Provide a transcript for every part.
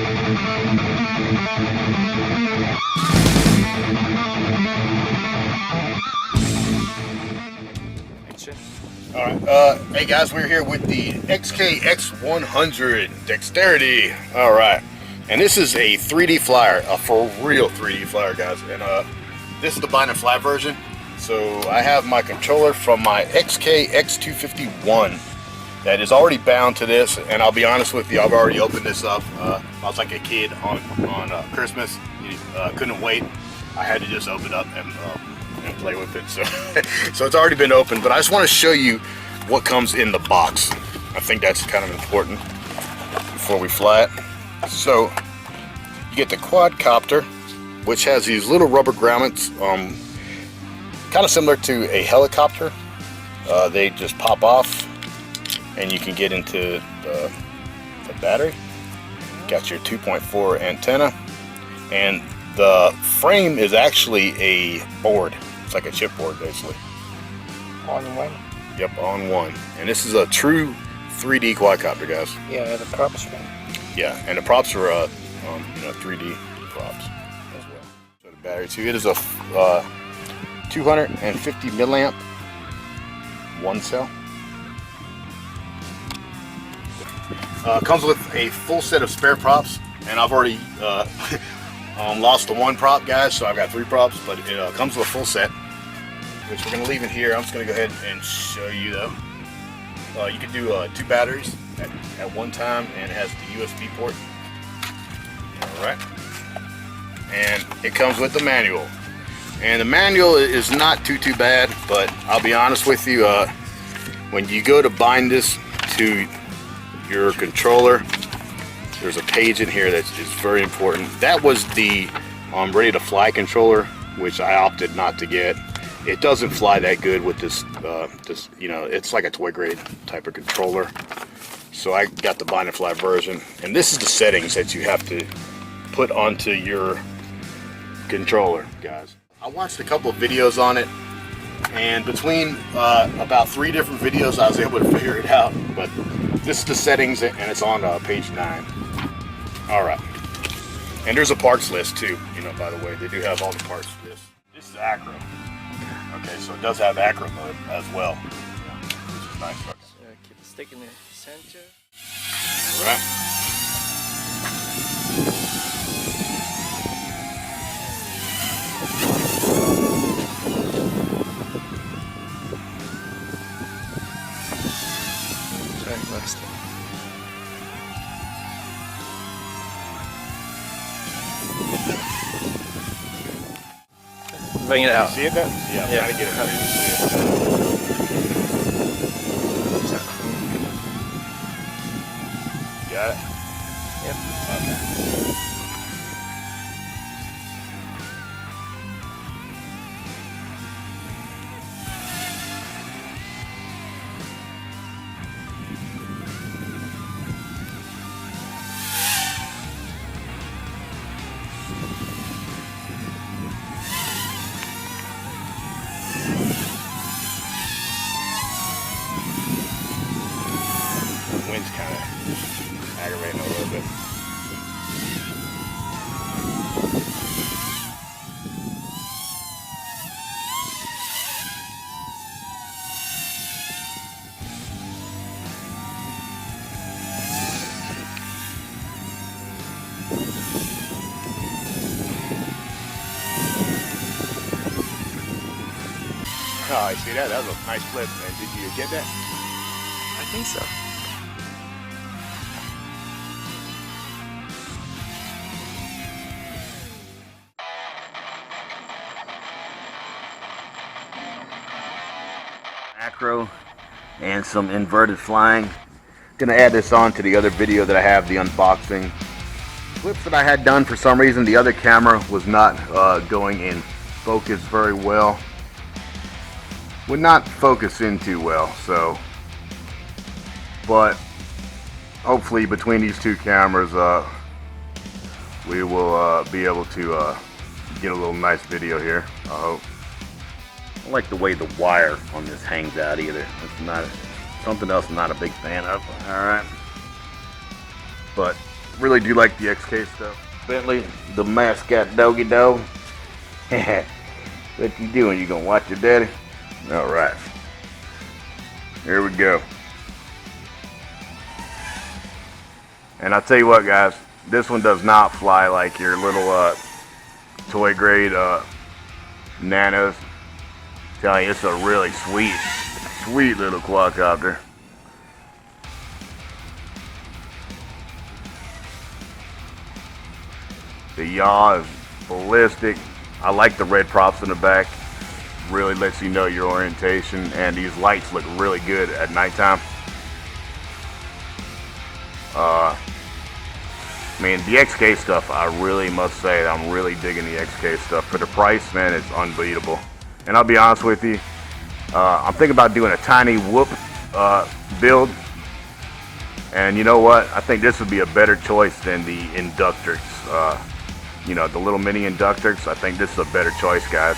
Alright, hey guys, we're here with the X100 Dexterity. Alright, and this is a 3D flyer, a for real 3D flyer, guys. And this is the bind and fly version. So I have my controller from my X251 that is already bound to this, and I'll be honest with you, I've already opened this up. I was like a kid on Christmas, couldn't wait. I had to just open it up and play with it. So it's already been opened, but I just want to show you what comes in the box. I think that's kind of important before we fly it. So you get the Quadcopter, which has these little rubber grommets, kind of similar to a helicopter. They just pop off and you can get into the battery. Got your 2.4 antenna, and the frame is actually a board. It's like a chipboard, basically. On one? Yep, on one. And this is a true 3D quadcopter, guys. Yeah, the props one. Yeah, and the props are 3D props as well. So the battery too. It is a 250 milliamp one cell. Comes with a full set of spare props, and I've already lost the one prop, guys, so I've got 3 props, but it comes with a full set, which we're going to leave in here. I'm just going to go ahead and show you though. You can do 2 batteries at one time, and it has the USB port. Alright. And it comes with the manual. And the manual is not too bad, but I'll be honest with you, when you go to bind this to your controller, there's a page in here that is very important. That was the ready to fly controller, which I opted not to get. It doesn't fly that good with this, it's like a toy grade type of controller. So I got the bind and fly version. And this is the settings that you have to put onto your controller, guys. I watched a couple of videos on it, and between about 3 different videos I was able to figure it out. But this is the settings, and it's on page 9. Alright. And there's a parts list too, by the way. They do have all the parts list. This is Acro. Okay, so it does have Acro mode as well, which is nice. So keep the stick in the center. Alright. Next. Bring it out. See it then? Yeah, yeah. Gotta get it out. Got it? Yep. Okay. Wind's kind of aggravating a little bit. Oh, I see that. That was a nice flip, man. Did you get that? I think so. Acro and some inverted flying. Gonna add this on to the other video that I have, the unboxing. Clips that I had done, for some reason the other camera was not going in focus very well. Would not focus in too well, so, but hopefully between these 2 cameras we will be able to get a little nice video here, I hope. I don't like the way the wire on this hangs out either. It's not something else I'm not a big fan of. Alright. But really do like the XK stuff. Bentley, the mascot doggy dog. What you doing? You gonna watch your daddy? All right. Here we go. And I'll tell you what, guys, this one does not fly like your little toy grade Nanos. Tell you, it's a really sweet little quadcopter. The yaw is ballistic. I like the red props in the back. Really lets you know your orientation, and these lights look really good at nighttime. I mean, the XK stuff, I really must say, I'm really digging the XK stuff. For the price, man, it's unbeatable. And I'll be honest with you, I'm thinking about doing a tiny whoop build. And you know what? I think this would be a better choice than the inductors. You know, the little mini inductors. I think this is a better choice, guys.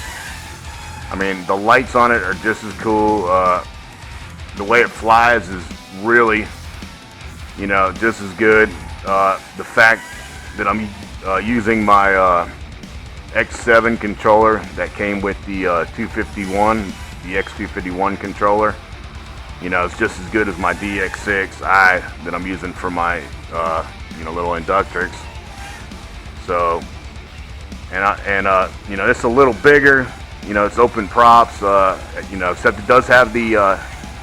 I mean, the lights on it are just as cool. The way it flies is really, you know, just as good. The fact that I'm using my X7 controller that came with the 251, the X251 controller, you know, it's just as good as my DX6i that I'm using for my, you know, little inductors. So, you know, it's a little bigger. You know, it's open props. You know, except it does have the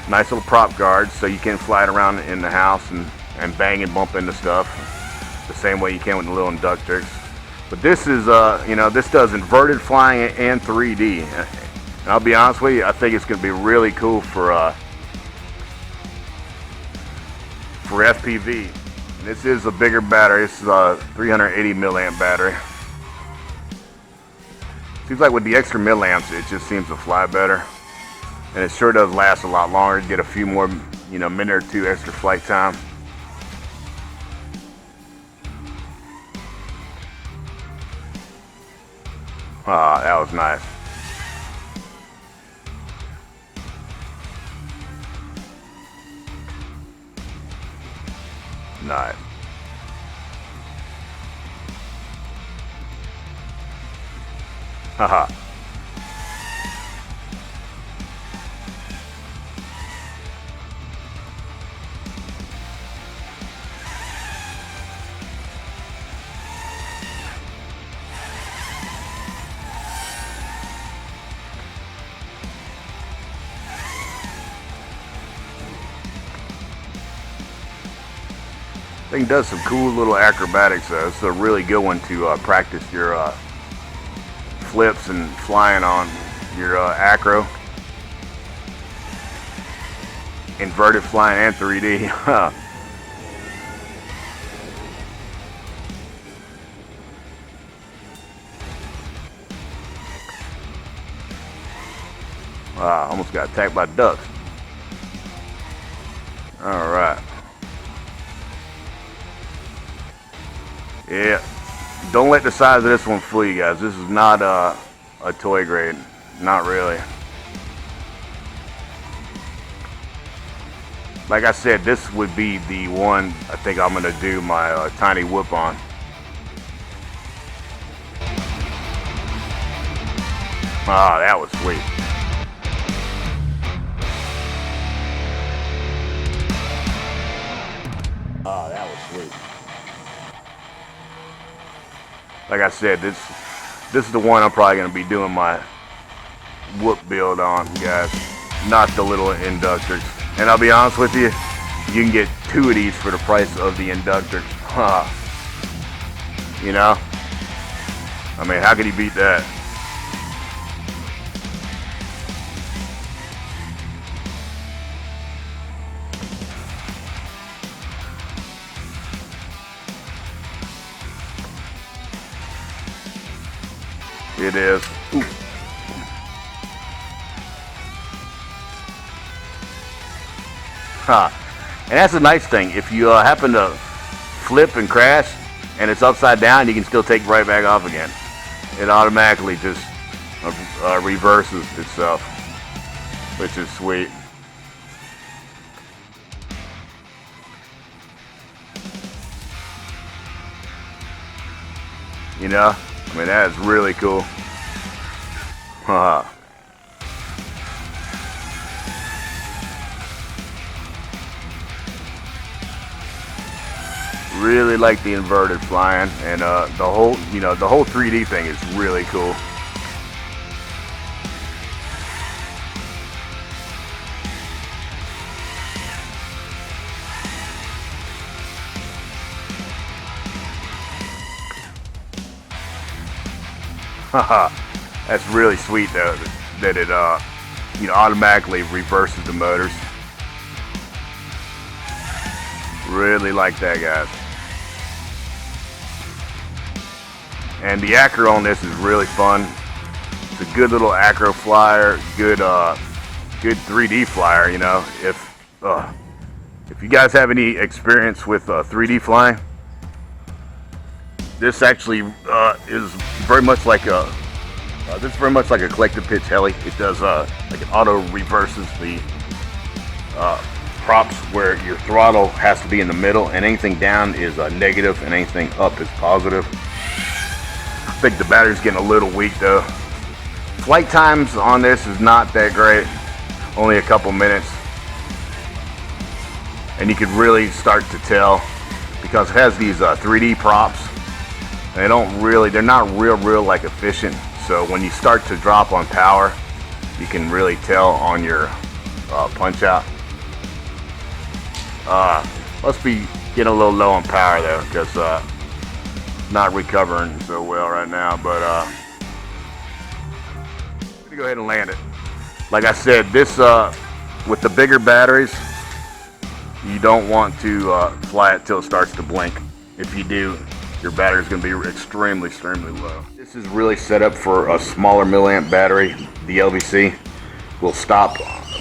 nice little prop guards, so you can fly it around in the house and bang and bump into stuff the same way you can with the little inductors. But this is, you know, this does inverted flying and 3D. And I'll be honest with you, I think it's going to be really cool for FPV. And this is a bigger battery. This is a 380 milliamp battery. Seems like with the extra milliamps, it just seems to fly better. And it sure does last a lot longer. You get a few more, you know, minute or two extra flight time. Ah, that was nice. Nice. Haha. Thing does some cool little acrobatics. It's a really good one to practice your flips and flying on your Acro. Inverted flying and 3D. Wow, almost got attacked by ducks. All right. Yeah, don't let the size of this one fool you guys. This is not a toy grade, not really. Like I said, this would be the one I think I'm gonna do my tiny whoop on. Ah, that was sweet. Ah, that was sweet. Like I said, this is the one I'm probably going to be doing my whoop build on, guys. Not the little inductors. And I'll be honest with you, you can get 2 of these for the price of the inductors. You know? I mean, how could you beat that? It is. Ooh. And that's a nice thing. If you happen to flip and crash and it's upside down, you can still take right back off again. It automatically just reverses itself, which is sweet. You know, I mean, that is really cool. Really like the inverted flying, and the whole 3D thing is really cool. That's really sweet though, that it automatically reverses the motors. Really like that, guys. And the Acro on this is really fun. It's a good little Acro flyer, good 3D flyer. You know, if you guys have any experience with 3D flying, this actually is very much like a collective pitch heli. It does like it auto reverses the props where your throttle has to be in the middle, and anything down is negative and anything up is positive. I think the battery's getting a little weak though. Flight times on this is not that great, only a couple minutes, and you could really start to tell because it has these 3D props. They're not real like efficient. So when you start to drop on power, you can really tell on your punch out. Must be getting a little low on power though, because not recovering so well right now. But I'm gonna go ahead and land it. Like I said, this with the bigger batteries, you don't want to fly it till it starts to blink. If you do, your battery is going to be extremely low. This is really set up for a smaller milliamp battery. The LVC will stop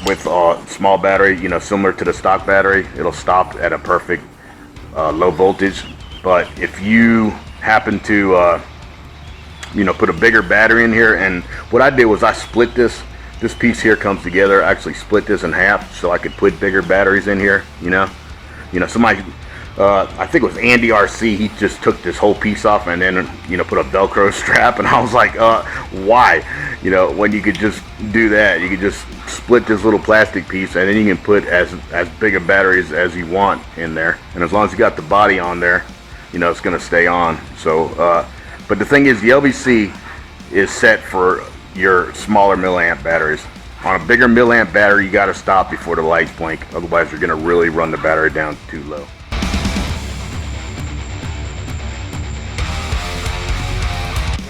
with a small battery, similar to the stock battery. It'll stop at a perfect low voltage. But if you happen to put a bigger battery in here, and what I did was I split this piece here comes together. I actually split this in half so I could put bigger batteries in here. Somebody, I think it was Andy RC, he just took this whole piece off and then put a Velcro strap, and I was like, why? When you could just do that, you could just split this little plastic piece and then you can put as big a batteries as you want in there, and as long as you got the body on there, it's going to stay on. So but the thing is, the LVC is set for your smaller milliamp batteries. On a bigger milliamp battery, you got to stop before the lights blink, otherwise you're going to really run the battery down too low.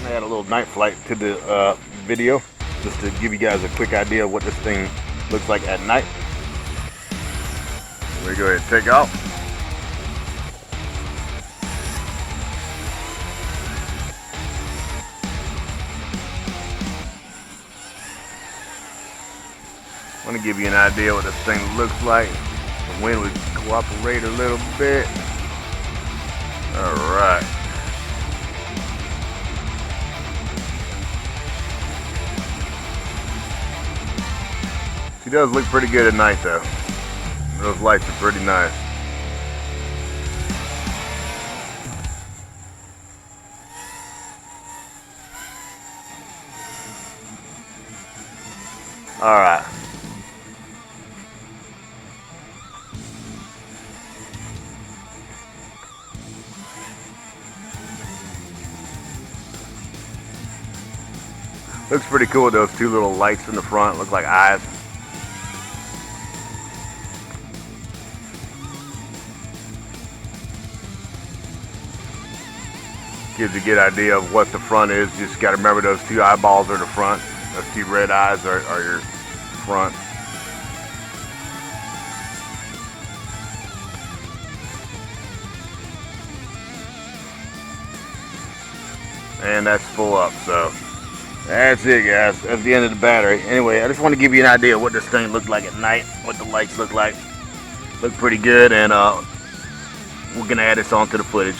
Add a little night flight to the video just to give you guys a quick idea of what this thing looks like at night. We're going to go ahead and take off. I want to give you an idea what this thing looks like. The wind would cooperate a little bit. Alright. She does look pretty good at night though. Those lights are pretty nice. Alright. Looks pretty cool, those two little lights in the front look like eyes. Gives you a good idea of what the front is. You just got to remember those two eyeballs are the front. Those two red eyes are your front. And that's full up, so that's it, guys. That's the end of the battery. Anyway, I just want to give you an idea of what this thing looked like at night, what the lights look like. Look pretty good, and we're gonna add this onto the footage.